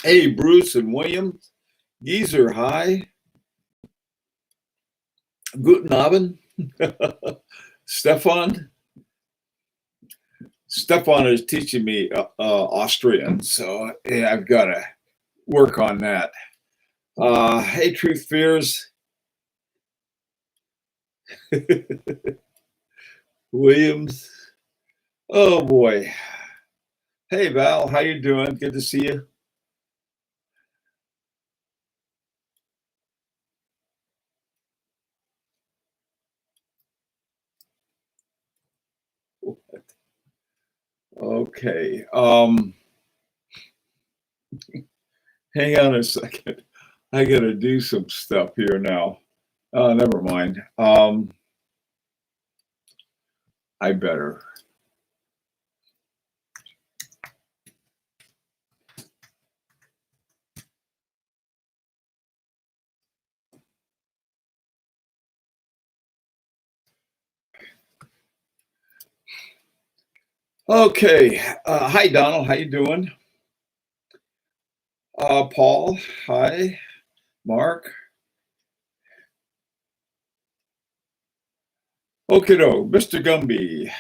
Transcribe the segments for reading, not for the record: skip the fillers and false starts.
Hey, Bruce and William. Geezer, hi. Guten Abend. Stefan. Stefan is teaching me Austrian, so yeah, I've got to work on that. Hey, Truth Fears. Williams. Oh boy. Hey, Val, how you doing? Good to see you. Okay. Hang on a second. I got to do some stuff here now. Never mind. I better. Okay. Hi, Donald. How you doing? Paul. Hi. Mark. Okido. Mr. Gumby.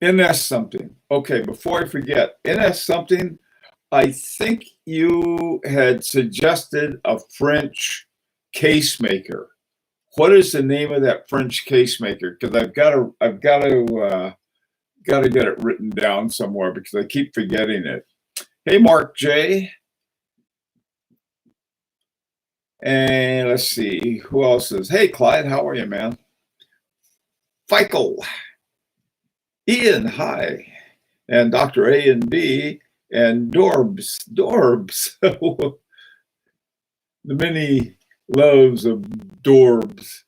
NS something. Okay, before I forget, NS something, I think you had suggested a French case maker. What is the name of that French case maker? Because I've got to get it written down somewhere because I keep forgetting it. Hey, Mark J. And let's see who else is. Hey, Clyde, how are you, man? Feichel. Ian, hi. And Dr. A and B and Dorbs. The many loves of Dorbs.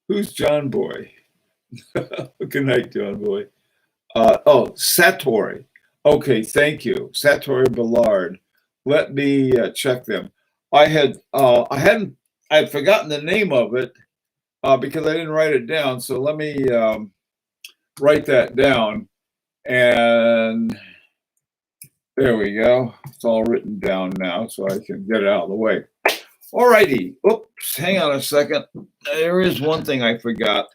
Who's John Boy? Good night, John Boy. Satori. Okay, thank you. Satori Ballard. Let me check them. I had forgotten the name of it because I didn't write it down. So let me write that down. And there we go. It's all written down now, so I can get it out of the way. All righty. Oops, hang on a second. There is one thing I forgot.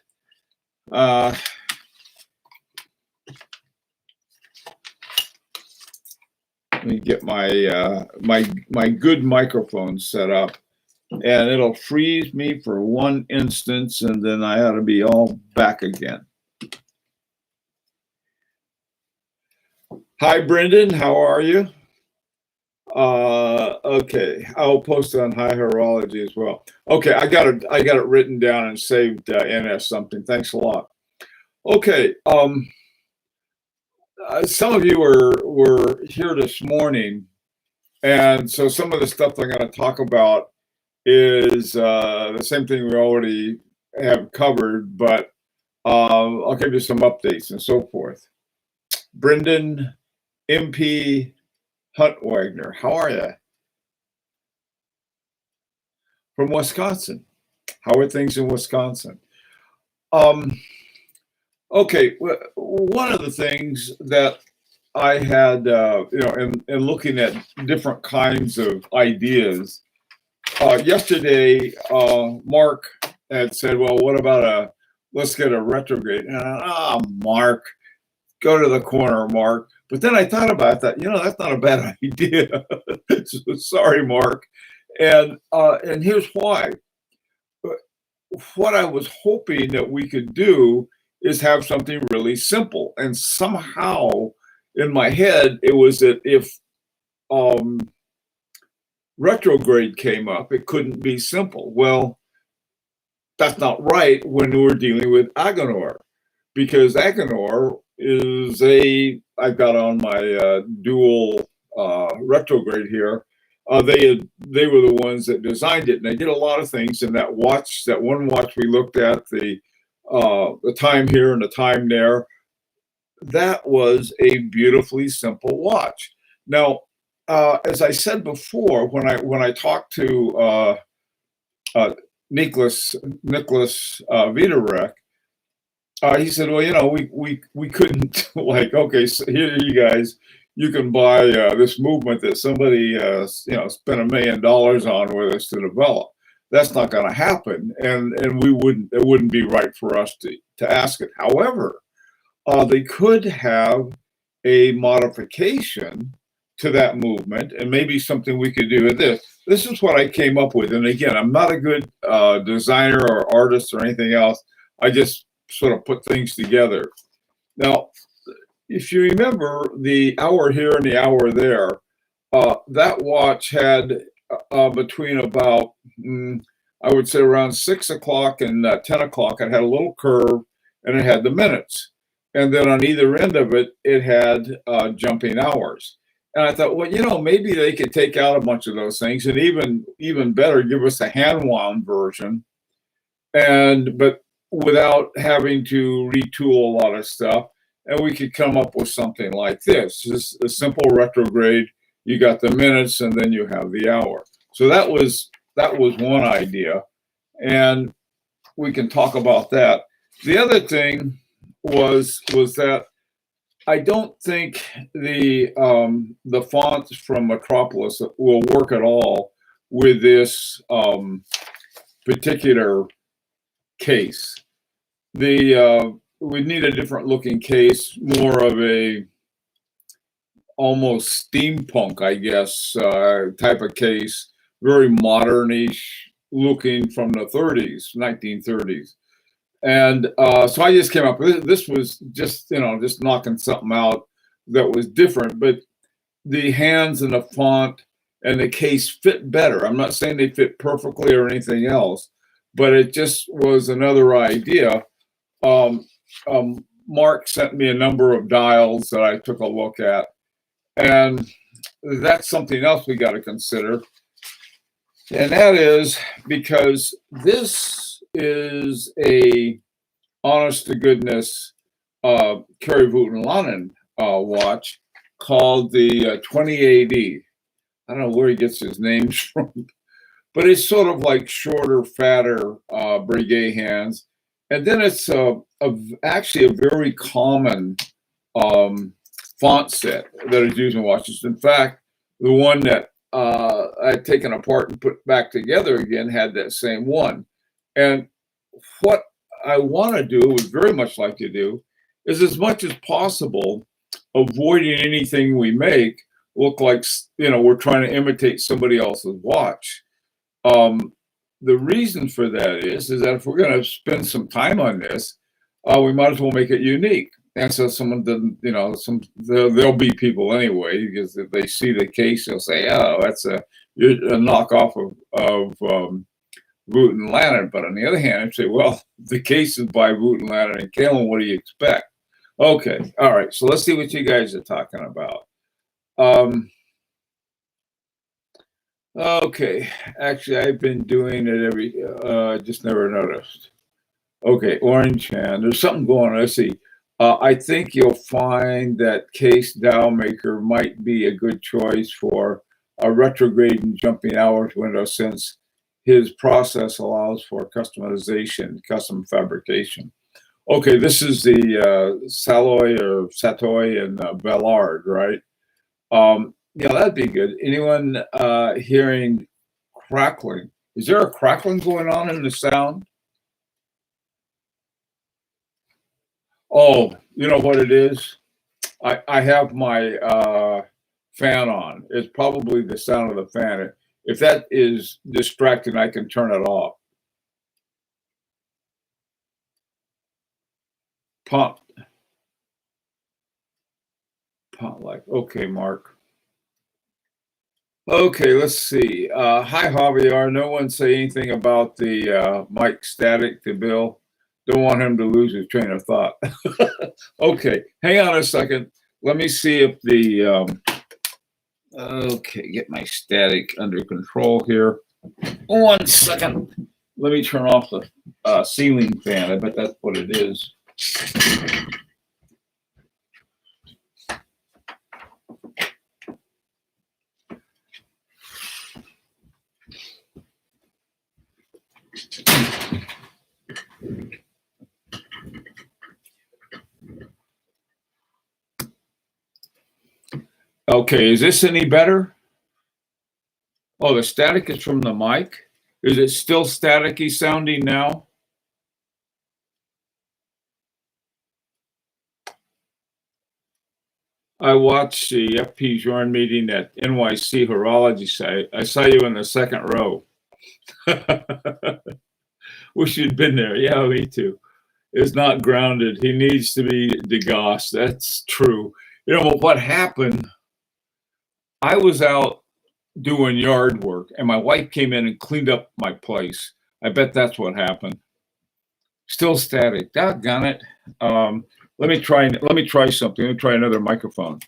Let me get my my good microphone set up, and it'll freeze me for one instance, and then I ought to be all back again. Hi, Brendan. How are you? Okay, I'll post it on High Horology as well. Okay, I got it written down and saved NS something. Thanks a lot. Okay, some of you were here this morning, and so some of the stuff I'm going to talk about is the same thing we already have covered, but I'll give you some updates and so forth. Brendan, MP Hunt Wagner, how are you? From Wisconsin. How are things in Wisconsin? Okay, one of the things that I had, in looking at different kinds of ideas, yesterday, Mark had said, well, what about let's get a retrograde. And Mark, go to the corner, Mark. But then I thought about that, that's not a bad idea. So, sorry, Mark. And here's why. What I was hoping that we could do is have something really simple. And somehow in my head, it was that if retrograde came up, it couldn't be simple. Well, that's not right when we're dealing with Agenor, because Agenor is I've got on my dual retrograde here. They were the ones that designed it, and they did a lot of things in that watch. That one watch we looked at, the time here and the time there. that was a beautifully simple watch. Now, as I said before, when I talked to uh, Nicholas Viderek, he said, "Well, we couldn't like, okay, so here you guys, you can buy this movement that somebody spent $1 million on with us to develop. That's not going to happen, and it wouldn't be right for us to ask it. However, they could have a modification to that movement, and maybe something we could do with this. This is what I came up with. And again, I'm not a good designer or artist or anything else. I just sort of put things together. Now, if you remember the hour here and the hour there, that watch had between about, I would say around 6 o'clock and 10 o'clock, it had a little curve and it had the minutes. And then on either end of it, it had jumping hours. And I thought, well, maybe they could take out a bunch of those things and even better, give us a hand wound version. But without having to retool a lot of stuff. And we could come up with something like this. Just a simple retrograde. You got the minutes and then you have the hour. So that was one idea. And we can talk about that. The other thing was that I don't think the fonts from Metropolis will work at all with this particular case. We need a different looking case, more of a almost steampunk, I guess, type of case, very modernish looking from the 1930s. And so I just came up with this. Was just knocking something out that was different, but the hands and the font and the case fit better. I'm not saying they fit perfectly or anything else, but it just was another idea. Mark sent me a number of dials that I took a look at, and that's something else we got to consider. And that is because this is a honest to goodness Kerry Voutilanen watch called the 20AD. I don't know where he gets his names from, but it's sort of like shorter, fatter Breguet hands. And then it's actually a very common font set that is used in watches. In fact, the one that I'd taken apart and put back together again had that same one. And what I want to do, would very much like to do, is as much as possible avoiding anything we make look like we're trying to imitate somebody else's watch. The reason for that is that if we're going to spend some time on this, we might as well make it unique. And so someone doesn't, there'll be people anyway, because if they see the case, they'll say, "Oh, that's a knockoff of Voutilanen." But on the other hand, I'd say, "Well, the case is by Voutilanen and Kalin. What do you expect?" Okay, all right. So let's see what you guys are talking about. Okay, actually, I've been doing it just never noticed. Okay, orange hand. There's something going on. Let's see. I think you'll find that Case Dial Maker might be a good choice for a retrograde and jumping hours window, since his process allows for customization, custom fabrication. Okay, this is the Satoy and Ballard, right? Yeah, that'd be good. Anyone hearing crackling? Is there a crackling going on in the sound? Oh, you know what it is? I have my fan on. It's probably the sound of the fan. If that is distracting, I can turn it off. Pump like, okay, Mark. Okay, let's see. Hi, Javier. No one say anything about the mic static to Bill. Don't want him to lose his train of thought. Okay, hang on a second. Let me see if the okay, get my static under control here. 1 second. Let me turn off the ceiling fan. I bet that's what it is. Okay, is this any better? Oh, the static is from the mic. Is it still staticky sounding now? I watched the FP Jorn meeting at NYC Horology site. I saw you in the second row. Wish you'd been there. Yeah, me too. Is not grounded. He needs to be degossed. That's true. You know what happened? I was out doing yard work, and my wife came in and cleaned up my place. I bet that's what happened. Still static. Doggone it. Let me try something. Let me try another microphone.